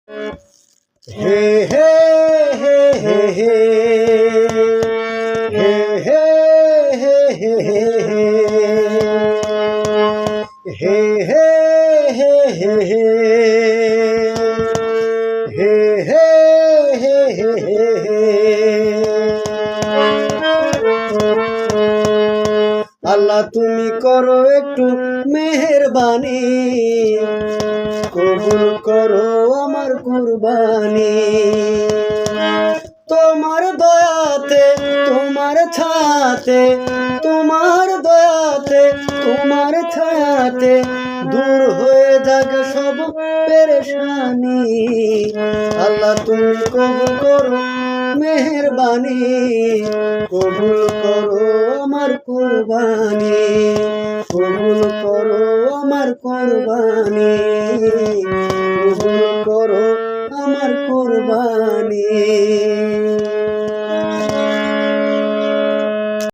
হে হে হে হে হে হে হে হে হে হে হে হে হে হে আল্লাহ তুমি করো একটু মেহেরবানি, কবুল করো আমার কুরবানি। তোমার দয়াতে তোমার ছায়াতে, তোমার দয়াতে তোমার ছায়াতে দূর হয়ে যাবে সব পেরেশানি। আল্লাহ তুমি কবুল করো মেহেরবানি, কবুল করো আমার কুরবানি, কবুল করো আমার কুরবানি, কবুল করো আমার কুরবানি।